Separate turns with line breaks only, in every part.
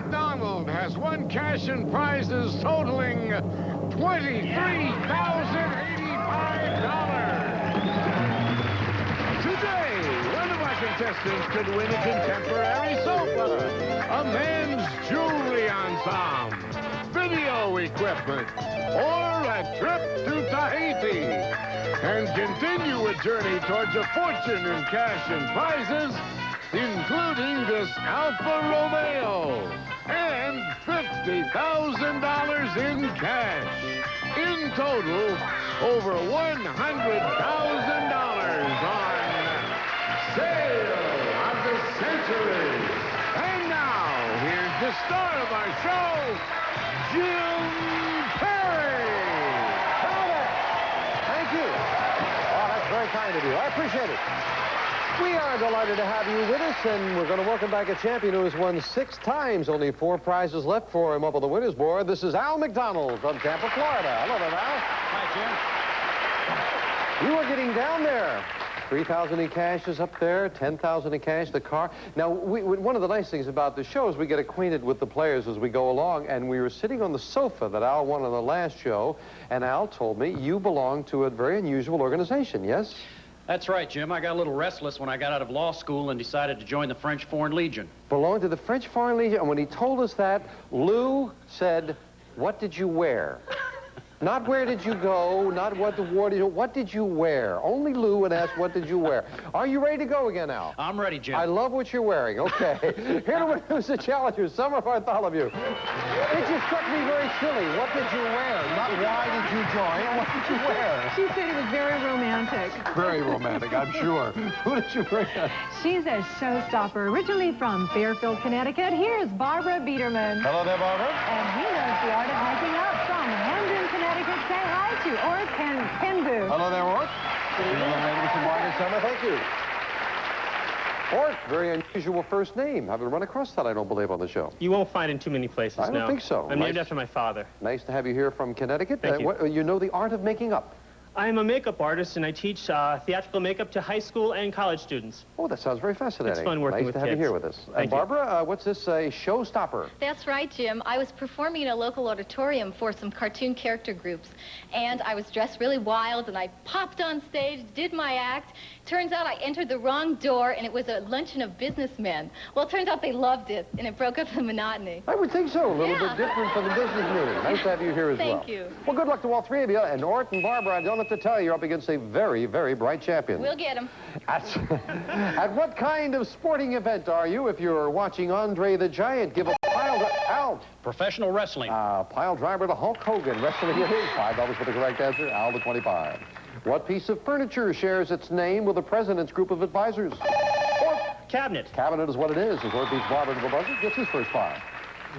McDonald has won cash and prizes totaling $23,085. Today, one of our contestants could win a contemporary sofa, a men's jewelry ensemble, video equipment, or a trip to Tahiti, and continue a journey towards a fortune in cash and prizes, including this Alfa Romeo and $50,000 in cash. In total, over $100,000 on Sale of the Century. And now, here's the star of our show, Jim Perry.
Thank you. Oh, that's very kind of you. I appreciate it. We are delighted to have you with us, and we're going to welcome back a champion who has won 6 times. Only 4 prizes left for him up on the winner's board. This is Al McDonald from Tampa, Florida. Hello there, Al.
Hi, Jim.
You are getting down there. $3,000 in cash is up there, $10,000 in cash, the car. Now, one of the nice things about the show is we get acquainted with the players as we go along, and we were sitting on the sofa that Al won on the last show, and Al told me you belong to a very unusual organization, yes?
That's right, Jim. I got a little restless when I got out of law school and decided to join the French Foreign Legion.
Belong to the French Foreign Legion, and when he told us that, Lou said, "What did you wear?" Not where did you go, not what the war did you, what did you wear? Only Lou would ask, what did you wear? Are you ready to go again, Al?
I'm ready, Jim.
I love what you're wearing. Okay. Here to introduce the challengers, Summer Bartholomew. It just struck me very silly. What did you wear? Not why did you join, what did you wear?
She said it was very romantic.
Very romantic, I'm sure. Who did you bring?
She's a showstopper, originally from Fairfield, Connecticut. Here's Barbara Biederman.
Hello there, Barbara.
And he knows the art of making up from Hamden, Connecticut. Say hi to Ort Penbu.
Hello there, Ort. Mr. Morgan Summer, thank you. Ort, very unusual first name. Haven't run across that, I don't believe, on the show.
You won't find it in too many places,
I don't think so.
I'm named after my father.
Nice to have you here from Connecticut.
Thank you.
You know the art of making up.
I'm a makeup artist, and I teach theatrical makeup to high school and college students.
Oh, that sounds very fascinating.
It's fun working with
kids. Nice to have you here with us.
Thank
and Barbara, what's this, a showstopper?
That's right, Jim. I was performing in a local auditorium for some cartoon character groups, and I was dressed really wild, and I popped on stage, did my act. Turns out I entered the wrong door, and it was a luncheon of businessmen. Well, it turns out they loved it, and it broke up the monotony.
I would think so. A little bit different from the business meeting. Nice to have you here as well.
Thank you.
Well, good luck to all 3 of you. And Ort and Barbara, I don't have to tell you, you're up against a very, very bright champion.
We'll get him.
At what kind of sporting event are you? If you're watching Andre the Giant, give a pile Al.
Professional wrestling.
Pile driver to Hulk Hogan. Wrestling it is. $5 for the correct answer. Al to 25. What piece of furniture shares its name with the president's group of advisors?
Cabinet.
Cabinet is what it is. As Ort beats Barbara to the buzzer, gets his first 5.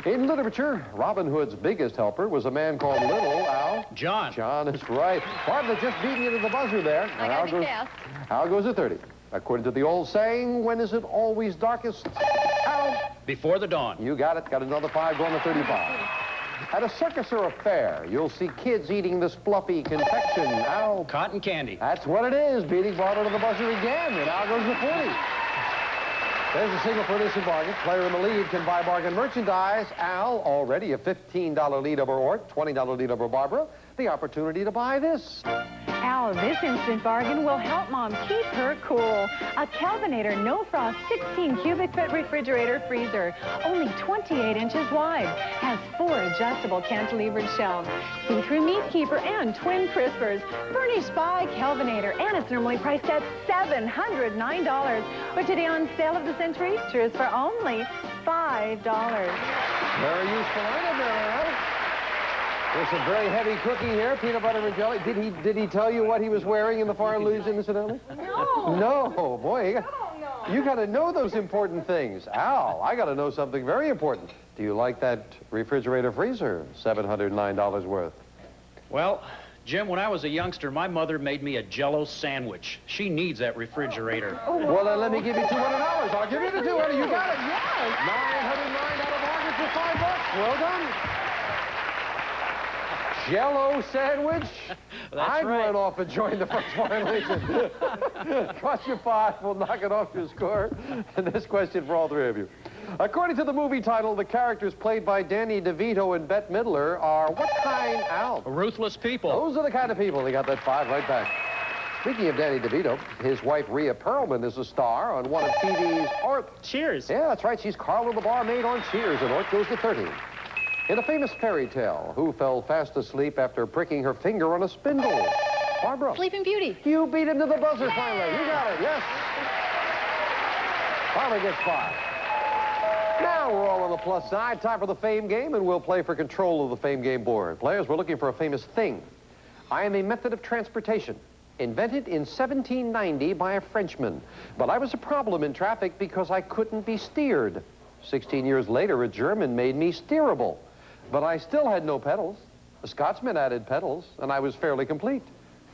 In literature, Robin Hood's biggest helper was a man called Little Al.
John.
John is right. Barbara just beating you to the buzzer there.
I gotta be fast.
Al goes to 30. According to the old saying, when is it always darkest? Al.
Before the dawn.
You got it. Got another 5 going to 35. At a circus or a fair, you'll see kids eating this fluffy confection. Al.
Cotton candy.
That's what it is. Beating Barbara to the buzzer again. And Al goes to 40. There's a single for innocent bargain. Player in the lead can buy bargain merchandise. Al, already a $15 lead over Ort, $20 lead over Barbara. The opportunity to buy this.
Al, this instant bargain will help Mom keep her cool. A Kelvinator no-frost 16 cubic foot refrigerator freezer, only 28 inches wide, has 4 adjustable cantilevered shelves, see-through meat keeper, and twin crispers, furnished by Kelvinator, and it's normally priced at $709. But today on Sale of the Century, sure is for only $5.
Very useful item there, Al. There's a very heavy cookie here, peanut butter and jelly. Did he tell you what he was wearing in the Foreign Legion, incidentally?
No.
No, boy. You got to know those important things. Al, I got to know something very important. Do you like that refrigerator freezer? $709 worth.
Well, Jim, when I was a youngster, my mother made me a Jell-O sandwich. She needs that refrigerator.
Well, then let me give you $200. I'll give you the $200. You got it.
Yes.
$909 out of bargain for $5. Well done. Jell-O sandwich?
That's
I'd
right.
run off and join the first violation. Cost you 5. We'll knock it off your score. And this question for all 3 of you. According to the movie title, the characters played by Danny DeVito and Bette Midler are what kind, Al?
Ruthless people.
Those are the kind of people. They got that 5 right back. Speaking of Danny DeVito, his wife Rhea Perlman is a star on one of TV's Ort.
Cheers.
Yeah, that's right. She's Carla the barmaid on Cheers, and Ort goes to 30. In a famous fairy tale, who fell fast asleep after pricking her finger on a spindle? Barbara.
Sleeping Beauty.
You beat him to the buzzer finally. You got it, yes. Barbara gets 5. Now we're all on the plus side. Time for the Fame Game, and we'll play for control of the Fame Game board. Players, we're looking for a famous thing. I am a method of transportation invented in 1790 by a Frenchman. But I was a problem in traffic because I couldn't be steered. 16 years later, a German made me steerable. But I still had no pedals. A Scotsman added pedals, and I was fairly complete.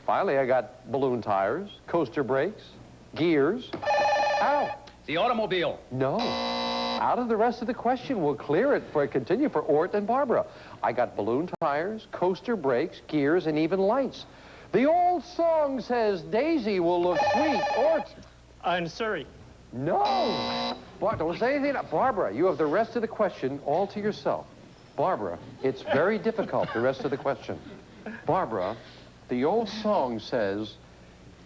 Finally, I got balloon tires, coaster brakes, gears. Ow!
The automobile.
No. Out of the rest of the question, we'll clear it for continue for Ort and Barbara. I got balloon tires, coaster brakes, gears, and even lights. The old song says Daisy will look sweet. Ort.
In Surrey.
No. Don't say anything. Barbara, you have the rest of the question all to yourself. Barbara, it's very difficult, the rest of the question. Barbara, the old song says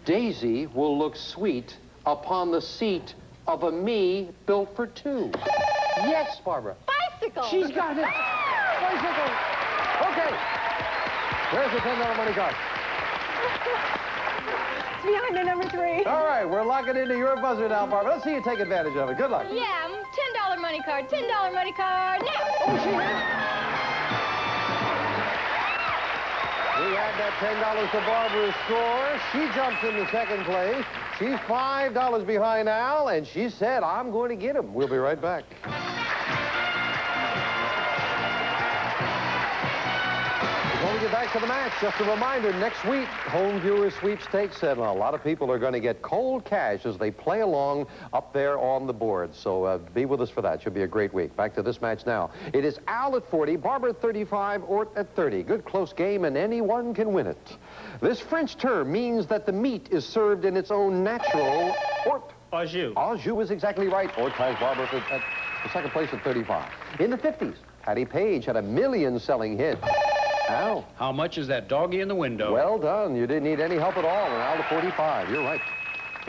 Daisy will look sweet upon the seat of a me built for 2. Yes, Barbara.
Bicycle.
She's got it. Bicycle. Okay. Where's the $10 money card?
It's behind the number 3.
All right, we're locking into your buzzer now, Barbara. Let's see you take advantage of it. Good luck.
Yeah, $10 money card. $10 money card now.
Oh, she has. We add that $10 to Barbara's score. She jumps into second place. She's $5 behind Al, and she said, I'm going to get him. We'll be right back. Before we get back to the match, just a reminder, next week, home viewer sweepstakes, and a lot of people are going to get cold cash as they play along up there on the board. So be with us for that. Should be a great week. Back to this match now. It is Al at 40, Barbara at 35, Ort at 30. Good close game, and anyone can win it. This French term means that the meat is served in its own natural Ort.
Au jus.
Au jus is exactly right. Ort ties Barbara at the second place at 35. In the 50s, Patty Page had a million-selling hit. Al.
How much is that doggy in the window?
Well done. You didn't need any help at all. And Al to 45. You're right.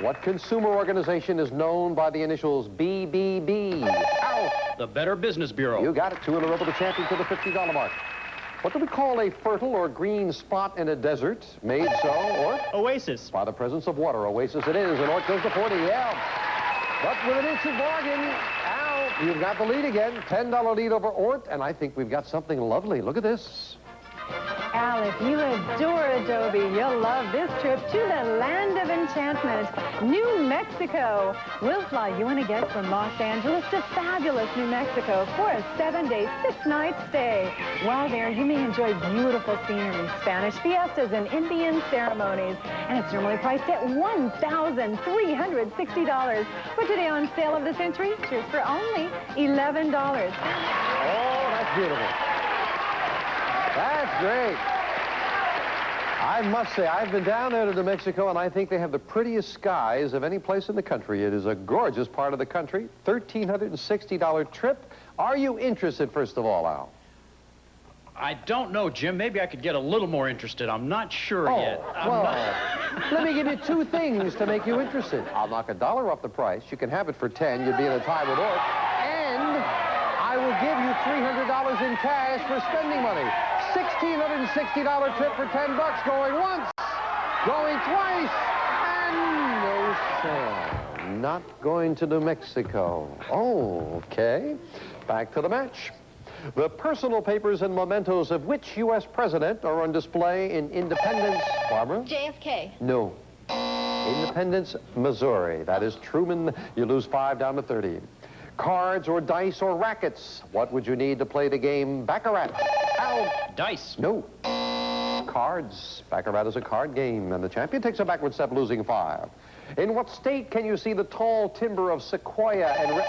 What consumer organization is known by the initials BBB? Al.
The Better Business Bureau.
You got it. 2 in a row with the champion to the $50 mark. What do we call a fertile or green spot in a desert? Made so, or?
Oasis.
By the presence of water. Oasis it is. And Ort goes to 40. Yeah. But with an instant bargain, Al, you've got the lead again. $10 lead over Ort. And I think we've got something lovely. Look at this.
Al, if you adore Adobe, you'll love this trip to the land of enchantment, New Mexico. We'll fly you and a guest from Los Angeles to fabulous New Mexico for a 7-day, 6-night stay. While there, you may enjoy beautiful scenery, Spanish fiestas, and Indian ceremonies. And it's normally priced at $1,360. But today on Sale of the Century, cheers for only $11.
Oh, that's beautiful. That's great. I must say, I've been down there to New Mexico, and I think they have the prettiest skies of any place in the country. It is a gorgeous part of the country. $1,360 trip. Are you interested, first of all, Al?
I don't know, Jim. Maybe I could get a little more interested. I'm not sure yet.
Let me give you 2 things to make you interested. I'll knock $1 off the price. You can have it for 10. You'd be in a tie with Ort. And I will give you $300 in cash for spending money. $1,660 trip for $10, going once, going twice, and no sale. Not going to New Mexico. Oh, okay. Back to the match. The personal papers and mementos of which U.S. president are on display in Independence, Barbara?
JFK.
No. Independence, Missouri. That is Truman. You lose 5 down to 30. Cards or dice or rackets. What would you need to play the game Baccarat? Al.
Dice.
No. Cards. Baccarat is a card game, and the champion takes a backward step, losing 5. In what state can you see the tall timber of Sequoia and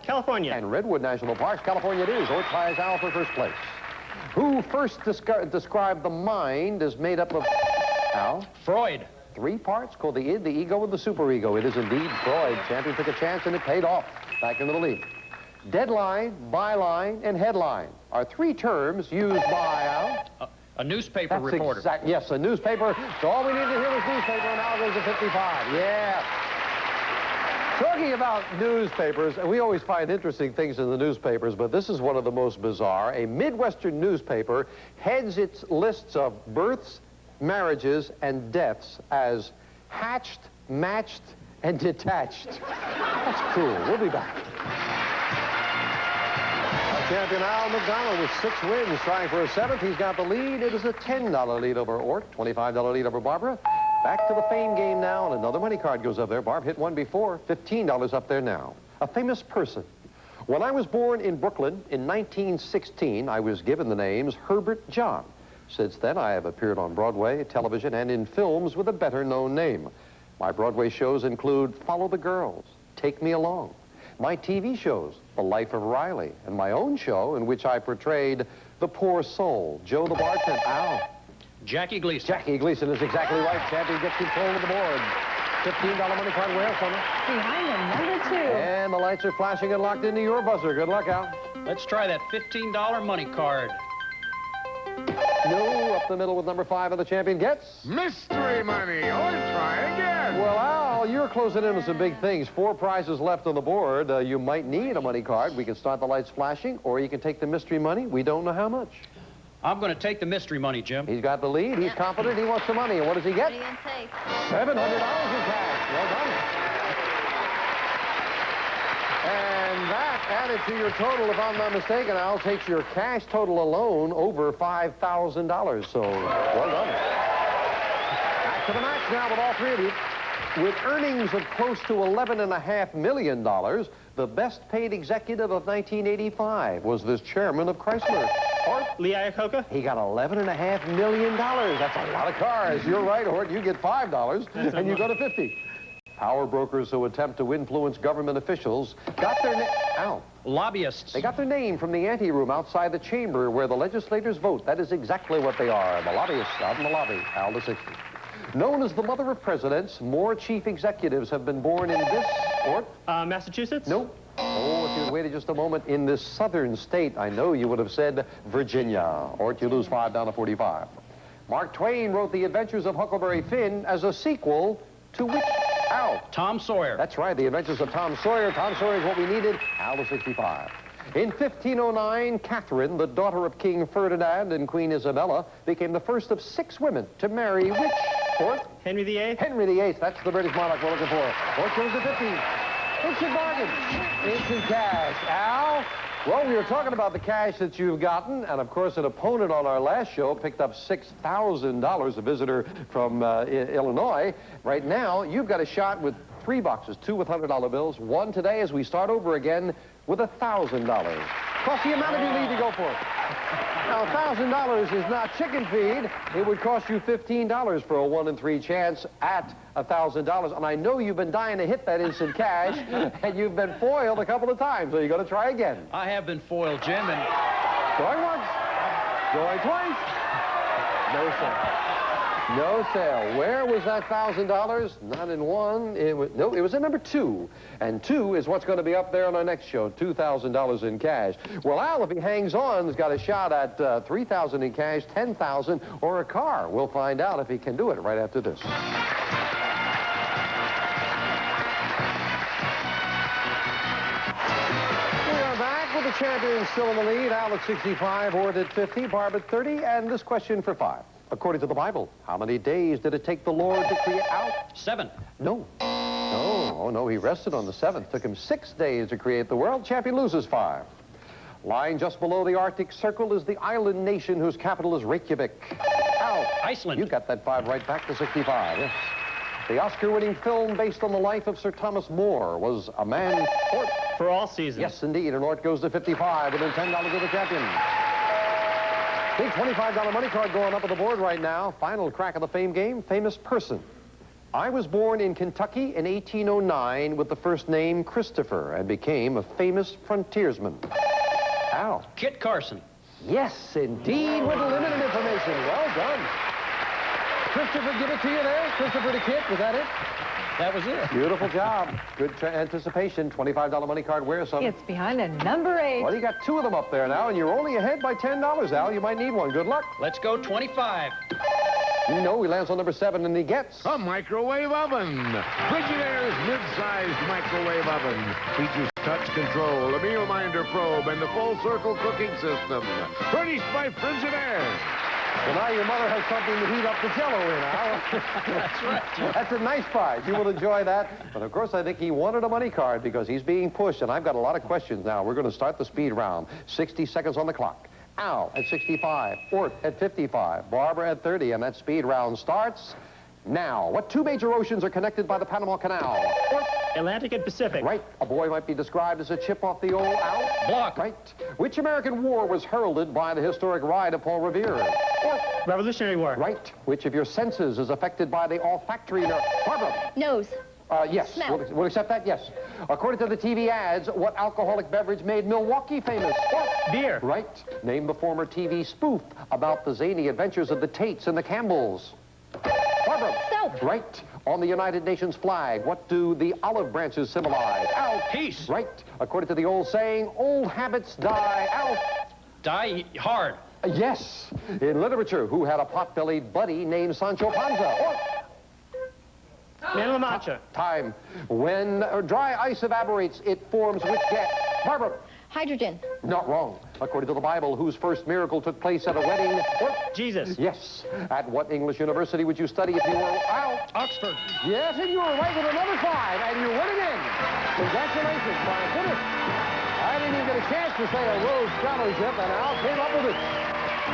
California.
and Redwood National Parks? California it is. Ort ties Al for first place. Who first described the mind as made up of... Al?
Freud.
3 parts called the id, the ego, and the superego. It is indeed Freud. Champion took a chance and it paid off. Back into the lead. Deadline, byline, and headline are 3 terms used by Al.
A newspaper reporter.
Yes, a newspaper. So all we need to hear is newspaper, and Al goes to 55. Yeah. Talking about newspapers, and we always find interesting things in the newspapers, but this is one of the most bizarre. A Midwestern newspaper heads its lists of births, marriages, and deaths as hatched, matched, and detached. That's cool. We'll be back. Our champion Al McDonald with 6 wins, trying for a 7th. He's got the lead. It is a $10 lead over Ort, $25 lead over Barbara. Back to the fame game now, and another money card goes up there. Barb hit one before, $15 up there now. A famous person. When I was born in Brooklyn in 1916, I was given the names Herbert John. Since then, I have appeared on Broadway, television, and in films with a better-known name. My Broadway shows include Follow the Girls, Take Me Along. My TV shows, The Life of Riley, and my own show in which I portrayed the poor soul, Joe the bartender. Ow.
Jackie Gleason.
Jackie Gleason is exactly right. Champion gets control of the board. $15 money card. Where else, Summer?
Behind him, number 2.
And the lights are flashing and locked into your buzzer. Good luck, Al.
Let's try that $15 money card.
No, up the middle with number 5, and the champion gets...
Mystery money, or try again.
Well, Al, you're closing in on some big things. 4 prizes left on the board. You might need a money card. We can start the lights flashing, or you can take the mystery money. We don't know how much.
I'm going to take the mystery money, Jim.
He's got the lead. He's confident. He wants the money. And what does he get?
What are you gonna take?
$700 in cash. Well done. And that added to your total, if I'm not mistaken, Al, takes your cash total alone over $5,000. So, well done. Back to the match now with all 3 of you. With earnings of close to $11.5 million, the best paid executive of 1985 was this chairman of Chrysler. Hort?
Lee Iacocca?
He got $11.5 million. That's a lot of cars. You're right, Hort. You get $5, and you go to 50. Power brokers who attempt to influence government officials got their name.
Lobbyists.
They got their name from the anteroom outside the chamber where the legislators vote. That is exactly what they are. The lobbyists out in the lobby. Al to 60. Known as the mother of presidents, more chief executives have been born in this, Hort?
Massachusetts?
Nope. Oh, if you'd waited just a moment, in this southern state, I know you would have said Virginia. Or you lose 5 down to 45. Mark Twain wrote The Adventures of Huckleberry Finn as a sequel to which? Al.
Tom Sawyer.
That's right, The Adventures of Tom Sawyer. Tom Sawyer is what we needed. Al to 65. In 1509, Catherine, the daughter of King Ferdinand and Queen Isabella, became the first of 6 women to marry which? Fourth?
Henry VIII?
Henry VIII. That's the British monarch we're looking for. Fourth goes to 50. Instant bargain. Instant cash. Al? Well, we were talking about the cash that you've gotten, and of course, an opponent on our last show picked up $6,000, a visitor from Illinois. Right now, you've got a shot with 3 boxes, 2 with $100 bills, 1 today as we start over again with $1,000. Plus the amount of you need to go for it. Now, $1,000 is not chicken feed. It would cost you $15 for a 1 in 3 chance at $1,000. And I know you've been dying to hit that instant cash, and you've been foiled a couple of times, so you're going to try again.
I have been foiled, Jim, and...
Going once. Going twice. No sale. No sale. Where was that $1,000? Not in 1. No, it was in number 2. And 2 is what's going to be up there on our next show, $2,000 in cash. Well, Al, if he hangs on, has got a shot at $3,000 in cash, $10,000, or a car. We'll find out if he can do it right after this. The champion still in the lead. Al at 65, Ord at 50, Barb at 30, and this question for 5. According to the Bible, how many days did it take the Lord to create Al?
7.
No. No. Oh, no, he rested on the 7th. Took him 6 days to create the world. Champion loses 5. Lying just below the Arctic Circle is the island nation whose capital is Reykjavik. Al.
Iceland.
You got that 5 right back to 65, yes. The Oscar-winning film based on the life of Sir Thomas More was A Man
For All Seasons.
Yes, indeed. And Ort goes to 55 within $10 of the champion. Big $25 money card going up on the board right now. Final crack of the fame game, famous person. I was born in Kentucky in 1809 with the first name Christopher and became a famous frontiersman. Al.
Kit Carson.
Yes, indeed, with limited information. Well done. Christopher, give it to you there. Christopher the Kid, was that it?
That was it.
Beautiful job. Good anticipation. $25 money card. Where's some?
It's behind a number 8.
Well, you got 2 of them up there now, and you're only ahead by $10, Al. You might need one. Good luck.
Let's go 25.
No, he lands on number 7, and he gets...
A microwave oven. Frigidaire's mid-sized microwave oven. Features touch control, a meal minder probe, and the full circle cooking system. Furnished by Frigidaire.
Well, now your mother has something to heat up the Jell-O in, Al.
That's right.
That's a nice prize. You will enjoy that. But, of course, I think he wanted a money card because he's being pushed, and I've got a lot of questions now. We're going to start the speed round. 60 seconds on the clock. Al at 65, Ort at 55, Barbara at 30, and that speed round starts now. What 2 major oceans are connected by the Panama Canal? Ort.
Atlantic and Pacific.
Right. A boy might be described as a chip off the old Al.
Block.
Right. Which American war was heralded by the historic ride of Paul Revere? Ort.
Revolutionary War.
Right. Which of your senses is affected by the olfactory nerve? Barbara.
Nose.
Yes.
Smell.
We'll accept that, yes. According to the TV ads, what alcoholic beverage made Milwaukee famous?
Beer.
Right. Name the former TV spoof about the zany adventures of the Tates and the Campbells. Barbara.
Soap.
Right. On the United Nations flag, what do the olive branches symbolize? Al.
Peace.
Right. According to the old saying, old habits die. Al.
Die hard.
Yes. In literature, who had a pot-bellied buddy named Sancho Panza? Or
Man of La Mancha.
time. When dry ice evaporates, it forms which gas? Barbara.
Hydrogen.
Not wrong. According to the Bible, whose first miracle took place at a wedding? Or
Jesus.
yes. At what English university would you study if you were out?
Oxford.
Yes, and you were right with another 5, and you win again. Congratulations, Brian. Finish. I didn't even get a chance to say a Rhodes Scholarship, and Al came up with it.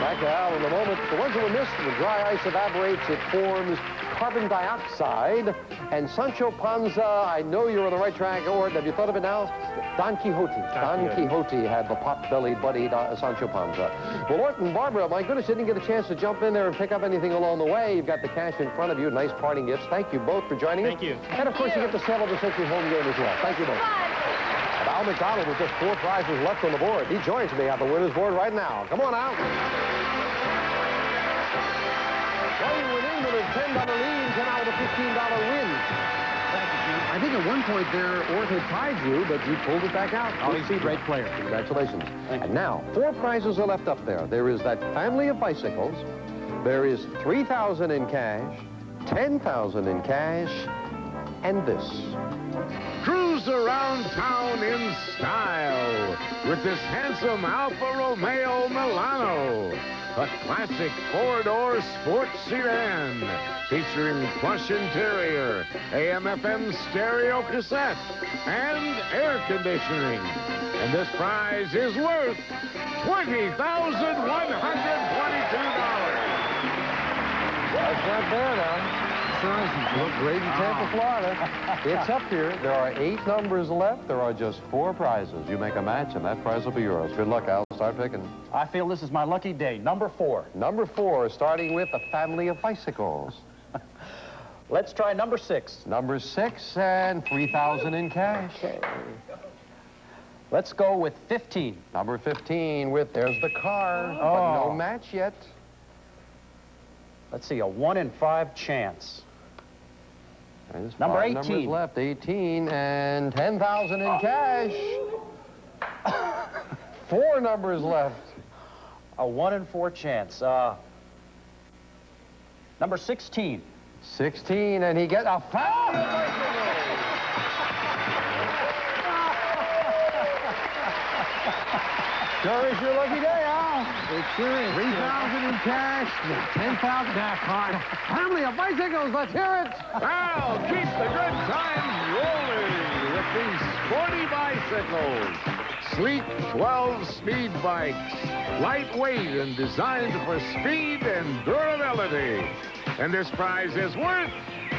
Back to Al in a moment. The ones that were missed, when dry ice evaporates, it forms carbon dioxide. And Sancho Panza, I know you're on the right track, Ord. Have you thought of it now? Don Quixote. Don Quixote had the pot-bellied buddy, Sancho Panza. Well, Ort and Barbara, my goodness, you didn't get a chance to jump in there and pick up anything along the way. You've got the cash in front of you. Nice parting gifts. Thank you both for joining us.
Thank you.
And, of course, you get the Sale of the Century home game as well. Thank you both. And Al McDonald with just 4 prizes left on the board. He joins me at the winner's board right now. Come on, Al. Playing with England with $10 lead, came out with a $15 win. I think at one point there, Ort had tied you, but you pulled it back out.
Oh, he's a great player.
Congratulations. And now, 4 prizes are left up there. There is that family of bicycles. There is $3,000 in cash, $10,000 in cash, and this.
Cruise around town in style with this handsome Alfa Romeo Milano. A classic 4-door sports sedan featuring plush interior, AM/FM stereo cassette, and air conditioning. And this prize is worth $20,122.
That's not bad, Al. Look great in Tampa, Florida. It's up here. There are 8 numbers left. There are just 4 prizes. You make a match, and that prize will be yours. Good luck, Al. Start picking.
I feel this is my lucky day. Number 4.
Number 4, starting with a family of bicycles.
Let's try number 6.
Number 6 and $3,000 in cash.
Let's go with 15.
Number 15 with, there's the car, but
Oh.
no match yet.
Let's see, a 1 in 5 chance.
There's
Number
5
18.
numbers left, 18 and $10,000 in cash. 4 numbers left.
A 1 in 4 chance. Number 16.
16, and he gets a foul. Sure is your lucky day, Al.
It sure is.
3,000 in cash, 10,000 back card. Family of bicycles, let's hear it.
Al, keep the good times rolling with these sporty bicycles. Sleek 12-speed bikes, lightweight and designed for speed and durability. And this prize is worth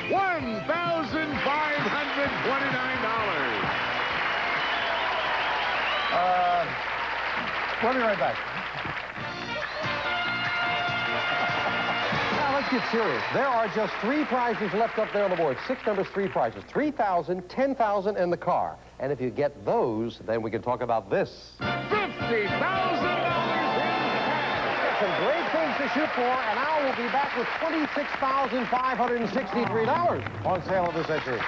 $1,529.
We'll be right back. Now, let's get serious. There are just 3 prizes left up there on the board. 6 numbers, 3 prizes. $3,000, $10,000, and the car. And if you get those, then we can talk about this.
$50,000 in
to shoot for, and Al will be back with $26,563 on sale of this entry.